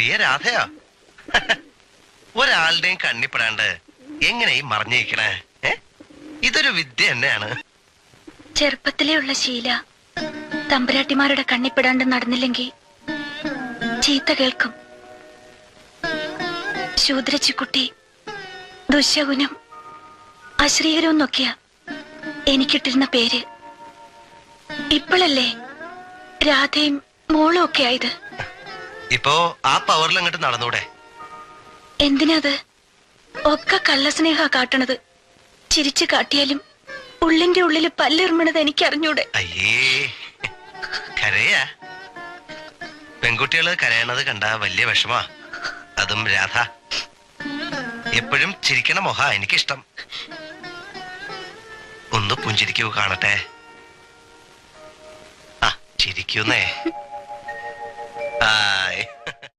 പ്രിയ രാധയോ? ഒരാളുടെയും കണ്ണിപ്പെടാണ്ട് എങ്ങനെ ഈ മറിഞ്ഞിരിക്കണേ? ഇതൊരു വിദ്യ തന്നെയാണ്. ചെറുപ്പത്തിലേ ഉള്ള ശീല തമ്പുരാട്ടിമാരുടെ കണ്ണിപ്പെടാണ്ട് നടന്നില്ലെങ്കിൽ ചീത്ത കേൾക്കും. ശൂദ്രച്ചിക്കുട്ടി, ദുശകുനം, അശ്രീകരം എന്നൊക്കെയാ എനിക്കിട്ടിരുന്ന പേര്. ഇപ്പോഴല്ലേ രാധയും മോളും ഒക്കെ ആയത്. ഇപ്പോ ആ പവറിൽ അങ്ങോട്ട് നടന്നൂടെ? എന്തിനത്? ഒക്കെ കള്ളസ്നേഹ കാട്ടണത്. ചിരിച്ചു കാട്ടിയാലും ഉള്ളിന്റെ ഉള്ളില് പല്ലെറിമണത് എനിക്കറിഞ്ഞൂടെ. അയ്യേ, കരയാ? പെൺകുട്ടികള് കരയണത് കണ്ട വലിയ വിഷമാ. അതും രാധ. എപ്പോഴും ചിരിക്കണ മൊഹ എനിക്കിഷ്ടം. ഒന്ന് പുഞ്ചിരിക്കൂ കാണട്ടെ. ആ, ചിരിക്കുന്നേ. ഹായ്.